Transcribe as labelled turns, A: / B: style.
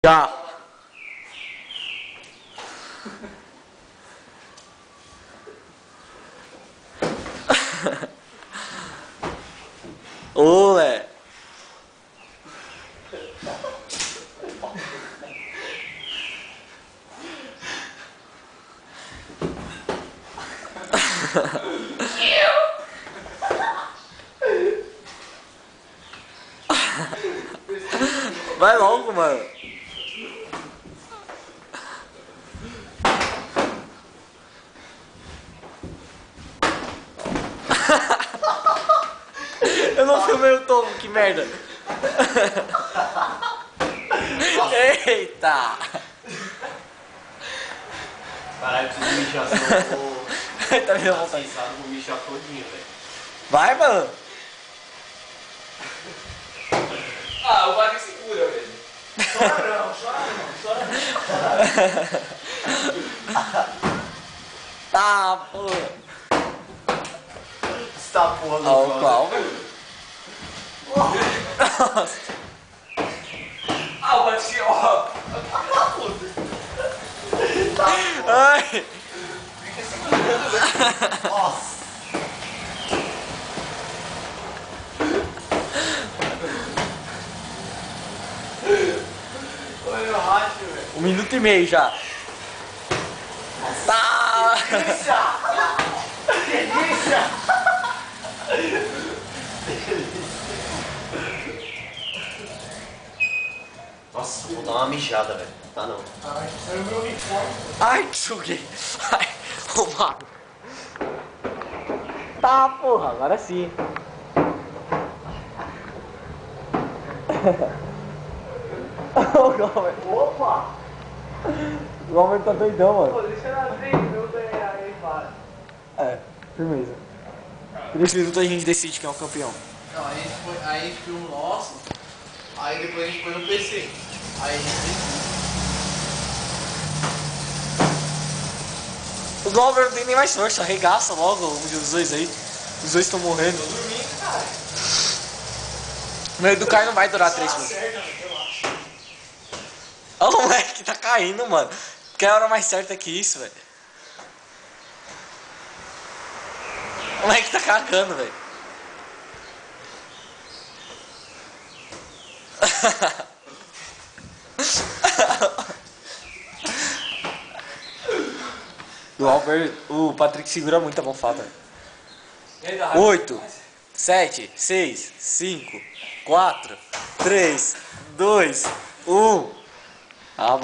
A: Já. Ô, é. Vai logo, mano. Eu não filmei o tomo, que merda. Eita.
B: Caralho, preciso mijar, senão eu vou...
A: Tá me dando vontade.
B: Vou mijar todinho, velho.
A: Vai, mano.
B: Ah, o Patrick segura, velho. Chora não.
A: Tá, porra.
B: Está porra do
A: Ó, qual, velho? Nossa.
B: Ah, o Patrick, ó.
A: Ai.
B: Fica segurando, velho. Nossa. Olha o racho, velho.
A: 1 minuto e meio já. Tá.
B: Delícia! Nossa, vou dar uma mijada, velho. Tá não.
C: Caralho, saiu meu uniforme.
A: Ai, que suguei. Ai, roubado. Tá, porra, agora sim.
C: Opa!
A: O Gomer tá doidão,
C: Pô,
A: mano.
C: deixa ela abrir, meu bem, aí para.
A: É, firmeza. Por esse minuto a gente decide quem é o campeão.
C: Não, aí a gente viu o nosso, aí depois a gente põe no PC. Aí a gente decide.
A: O Gomer não tem nem mais força, arregaça logo um dos dois aí. Os dois estão morrendo.
C: Tô dormindo, cara.
A: O meio do Caio não vai durar 3 minutos.
C: Certo, relaxa.
A: Olha o moleque tá caindo, mano. Que hora mais certa que isso, velho. O moleque tá cagando, velho. O Patrick segura muito a almofada. 8, 7, 6, 5, 4, 3, 2, 1. Acabou.